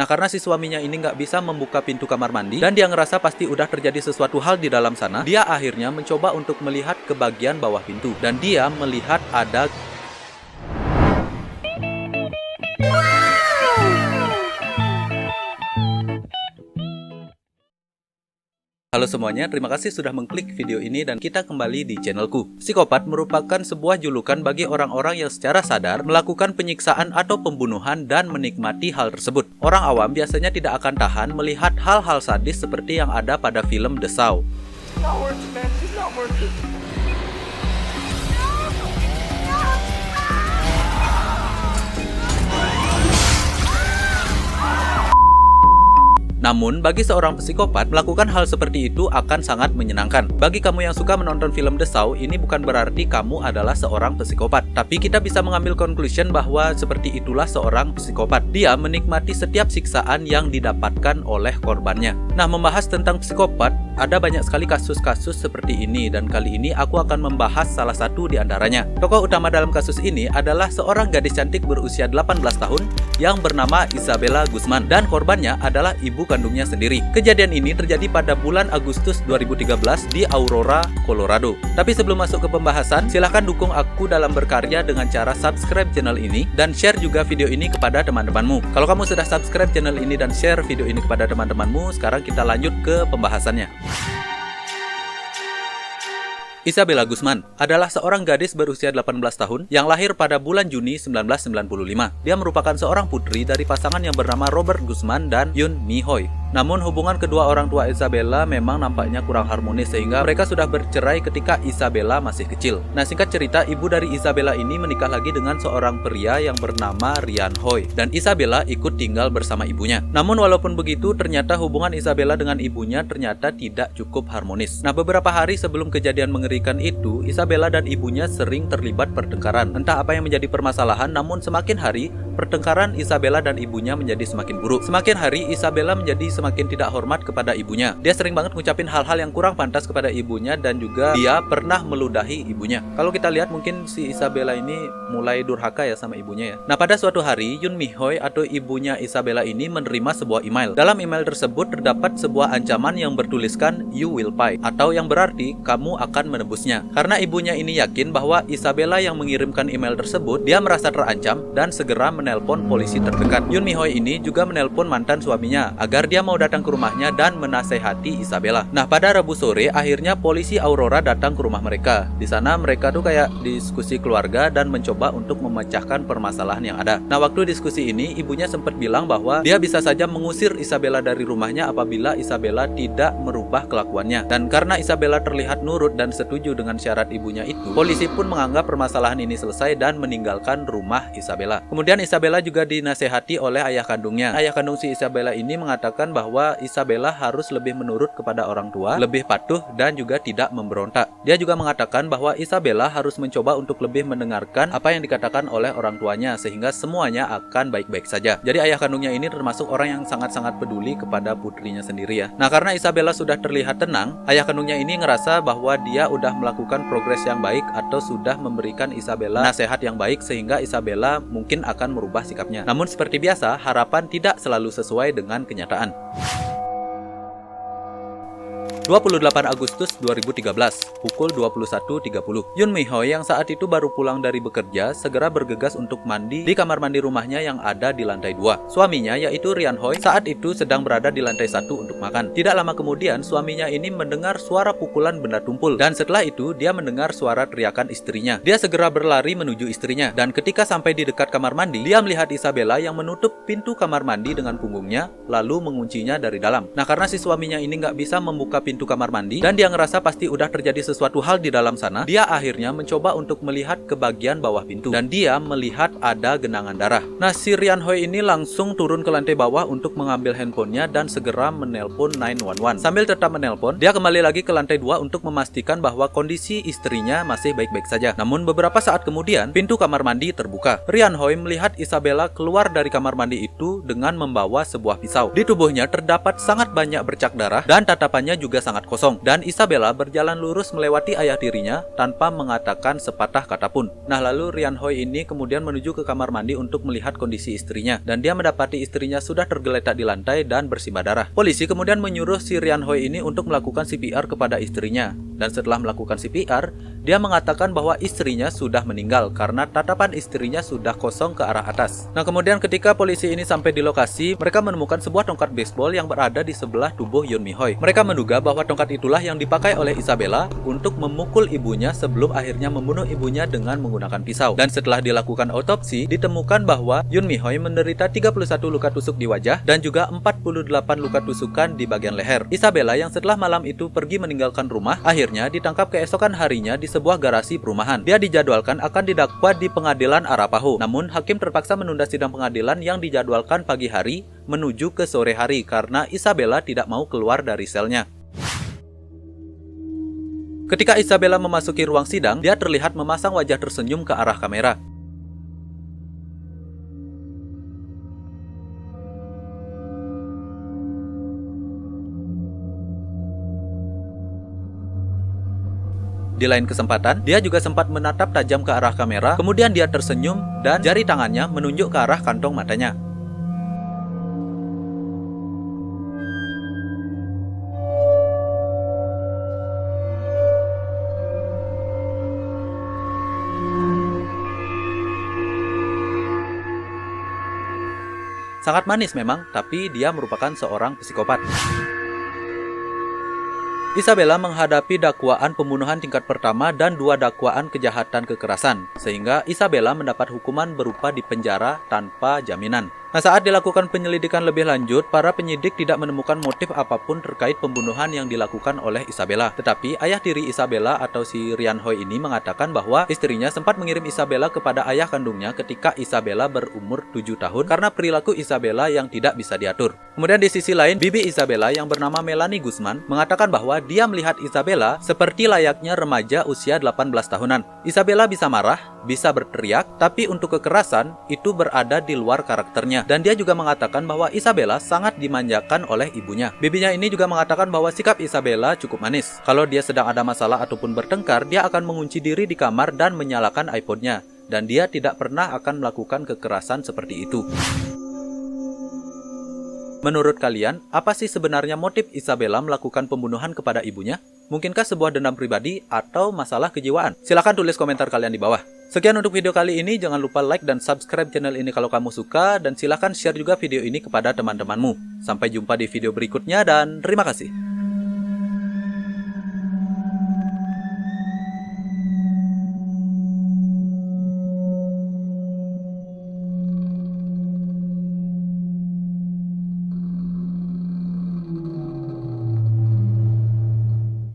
Nah, karena si suaminya ini nggak bisa membuka pintu kamar mandi dan dia ngerasa pasti udah terjadi sesuatu hal di dalam sana, dia akhirnya mencoba untuk melihat ke bagian bawah pintu dan dia melihat ada Halo semuanya, terima kasih sudah mengklik video ini dan kita kembali di channelku. Psikopat merupakan sebuah julukan bagi orang-orang yang secara sadar melakukan penyiksaan atau pembunuhan dan menikmati hal tersebut. Orang awam biasanya tidak akan tahan melihat hal-hal sadis seperti yang ada pada film The Saw. Namun, bagi seorang psikopat, melakukan hal seperti itu akan sangat menyenangkan. Bagi kamu yang suka menonton film The Saw, ini bukan berarti kamu adalah seorang psikopat. Tapi kita bisa mengambil conclusion bahwa seperti itulah seorang psikopat. Dia menikmati setiap siksaan yang didapatkan oleh korbannya. Nah, membahas tentang psikopat, ada banyak sekali kasus-kasus seperti ini. Dan kali ini aku akan membahas salah satu di antaranya. Tokoh utama dalam kasus ini adalah seorang gadis cantik berusia 18 tahun yang bernama Isabella Guzman. Dan korbannya adalah ibu kandungnya sendiri. Kejadian ini terjadi pada bulan Agustus 2013 di Aurora, Colorado. Tapi sebelum masuk ke pembahasan, silahkan dukung aku dalam berkarya dengan cara subscribe channel ini dan share juga video ini kepada teman-temanmu. Kalau kamu sudah subscribe channel ini dan share video ini kepada teman-temanmu, sekarang kita lanjut ke pembahasannya. Isabella Guzman adalah seorang gadis berusia 18 tahun yang lahir pada bulan Juni 1995. Dia merupakan seorang putri dari pasangan yang bernama Robert Guzman dan Yoon Mi Hoi. Namun hubungan kedua orang tua Isabella memang nampaknya kurang harmonis sehingga mereka sudah bercerai ketika Isabella masih kecil. Nah, singkat cerita, ibu dari Isabella ini menikah lagi dengan seorang pria yang bernama Rian Hoi dan Isabella ikut tinggal bersama ibunya. Namun walaupun begitu, ternyata hubungan Isabella dengan ibunya ternyata tidak cukup harmonis. Nah, beberapa hari sebelum kejadian mengerikan itu, Isabella dan ibunya sering terlibat pertengkaran. Entah apa yang menjadi permasalahan, namun semakin hari pertengkaran Isabella dan ibunya menjadi semakin buruk. Semakin hari Isabella menjadi semakin tidak hormat kepada ibunya. Dia sering banget ngucapin hal-hal yang kurang pantas kepada ibunya dan juga dia pernah meludahi ibunya. Kalau kita lihat mungkin si Isabella ini mulai durhaka ya sama ibunya ya. Nah, pada suatu hari Yoon Mi Hoi atau ibunya Isabella ini menerima sebuah email. Dalam email tersebut terdapat sebuah ancaman yang bertuliskan "You will pay" atau yang berarti kamu akan menebusnya. Karena ibunya ini yakin bahwa Isabella yang mengirimkan email tersebut, dia merasa terancam dan segera menelpon polisi terdekat. Yoon Mi Hoi ini juga menelpon mantan suaminya agar dia mau datang ke rumahnya dan menasehati Isabella. Nah, pada Rabu sore akhirnya polisi Aurora datang ke rumah mereka. Di sana mereka tuh kayak diskusi keluarga dan mencoba untuk memecahkan permasalahan yang ada. Nah, waktu diskusi ini ibunya sempat bilang bahwa dia bisa saja mengusir Isabella dari rumahnya apabila Isabella tidak merubah kelakuannya. Dan karena Isabella terlihat nurut dan setuju dengan syarat ibunya itu, polisi pun menganggap permasalahan ini selesai dan meninggalkan rumah Isabella. Kemudian Isabella juga dinasehati oleh ayah kandungnya. Ayah kandung si Isabella ini mengatakan bahwa Isabella harus lebih menurut kepada orang tua, lebih patuh dan juga tidak memberontak. Dia juga mengatakan bahwa Isabella harus mencoba untuk lebih mendengarkan apa yang dikatakan oleh orang tuanya sehingga semuanya akan baik-baik saja. Jadi ayah kandungnya ini termasuk orang yang sangat-sangat peduli kepada putrinya sendiri ya. Nah, karena Isabella sudah terlihat tenang, ayah kandungnya ini ngerasa bahwa dia udah melakukan progres yang baik atau sudah memberikan Isabella nasihat yang baik sehingga Isabella mungkin akan merubah sikapnya. Namun seperti biasa, harapan tidak selalu sesuai dengan kenyataan. 28 Agustus 2013, pukul 21.30. Yoon Mi Hoi yang saat itu baru pulang dari bekerja, segera bergegas untuk mandi di kamar mandi rumahnya yang ada di lantai 2. Suaminya, yaitu Rian Hoi, saat itu sedang berada di lantai 1 untuk makan. Tidak lama kemudian, suaminya ini mendengar suara pukulan benda tumpul, dan setelah itu, dia mendengar suara teriakan istrinya. Dia segera berlari menuju istrinya, dan ketika sampai di dekat kamar mandi, dia melihat Isabella yang menutup pintu kamar mandi dengan punggungnya, lalu menguncinya dari dalam. Nah, karena si suaminya ini nggak bisa membuka pintu kamar mandi dan dia ngerasa pasti udah terjadi sesuatu hal di dalam sana, dia akhirnya mencoba untuk melihat ke bagian bawah pintu dan dia melihat ada genangan darah. Nah, si Rian Hoi ini langsung turun ke lantai bawah untuk mengambil handphonenya dan segera menelpon 911. Sambil tetap menelpon, dia kembali lagi ke lantai 2 untuk memastikan bahwa kondisi istrinya masih baik-baik saja. Namun beberapa saat kemudian, pintu kamar mandi terbuka. Rian Hoi melihat Isabella keluar dari kamar mandi itu dengan membawa sebuah pisau. Di tubuhnya terdapat sangat banyak bercak darah dan tatapannya juga sangat kosong, dan Isabella berjalan lurus melewati ayah tirinya tanpa mengatakan sepatah kata pun. Nah, lalu Rian Hoi ini kemudian menuju ke kamar mandi untuk melihat kondisi istrinya, dan dia mendapati istrinya sudah tergeletak di lantai dan bersimbah darah. Polisi kemudian menyuruh si Rian Hoi ini untuk melakukan CPR kepada istrinya, dan setelah melakukan CPR, dia mengatakan bahwa istrinya sudah meninggal karena tatapan istrinya sudah kosong ke arah atas. Nah, kemudian ketika polisi ini sampai di lokasi, mereka menemukan sebuah tongkat baseball yang berada di sebelah tubuh Yoon Mi Hoi. Mereka menduga bahwa tongkat itulah yang dipakai oleh Isabella untuk memukul ibunya sebelum akhirnya membunuh ibunya dengan menggunakan pisau. Dan setelah dilakukan autopsi, ditemukan bahwa Yoon Mi Hoi menderita 31 luka tusuk di wajah dan juga 48 luka tusukan di bagian leher. Isabella yang setelah malam itu pergi meninggalkan rumah, akhirnya ditangkap keesokan harinya di sebuah garasi perumahan. Dia dijadwalkan akan didakwa di pengadilan Arapaho. Namun, hakim terpaksa menunda sidang pengadilan yang dijadwalkan pagi hari menuju ke sore hari karena Isabella tidak mau keluar dari selnya. Ketika Isabella memasuki ruang sidang, dia terlihat memasang wajah tersenyum ke arah kamera. Di lain kesempatan, dia juga sempat menatap tajam ke arah kamera, kemudian dia tersenyum dan jari tangannya menunjuk ke arah kantong matanya. Sangat manis memang, tapi dia merupakan seorang psikopat. Isabella menghadapi dakwaan pembunuhan tingkat pertama dan 2 dakwaan kejahatan kekerasan, sehingga Isabella mendapat hukuman berupa dipenjara tanpa jaminan. Nah, saat dilakukan penyelidikan lebih lanjut, para penyidik tidak menemukan motif apapun terkait pembunuhan yang dilakukan oleh Isabella. Tetapi ayah tiri Isabella atau si Rian Hoi ini mengatakan bahwa istrinya sempat mengirim Isabella kepada ayah kandungnya ketika Isabella berumur 7 tahun karena perilaku Isabella yang tidak bisa diatur. Kemudian di sisi lain, bibi Isabella yang bernama Melanie Guzman mengatakan bahwa dia melihat Isabella seperti layaknya remaja usia 18 tahunan. Isabella bisa marah, bisa berteriak, tapi untuk kekerasan itu berada di luar karakternya. Dan dia juga mengatakan bahwa Isabella sangat dimanjakan oleh ibunya. Bibinya ini juga mengatakan bahwa sikap Isabella cukup manis. Kalau dia sedang ada masalah ataupun bertengkar, dia akan mengunci diri di kamar dan menyalakan iPodnya. Dan dia tidak pernah akan melakukan kekerasan seperti itu. Menurut kalian, apa sih sebenarnya motif Isabella melakukan pembunuhan kepada ibunya? Mungkinkah sebuah dendam pribadi atau masalah kejiwaan? Silahkan tulis komentar kalian di bawah. Sekian untuk video kali ini, jangan lupa like dan subscribe channel ini kalau kamu suka, dan silahkan share juga video ini kepada teman-temanmu. Sampai jumpa di video berikutnya dan terima kasih.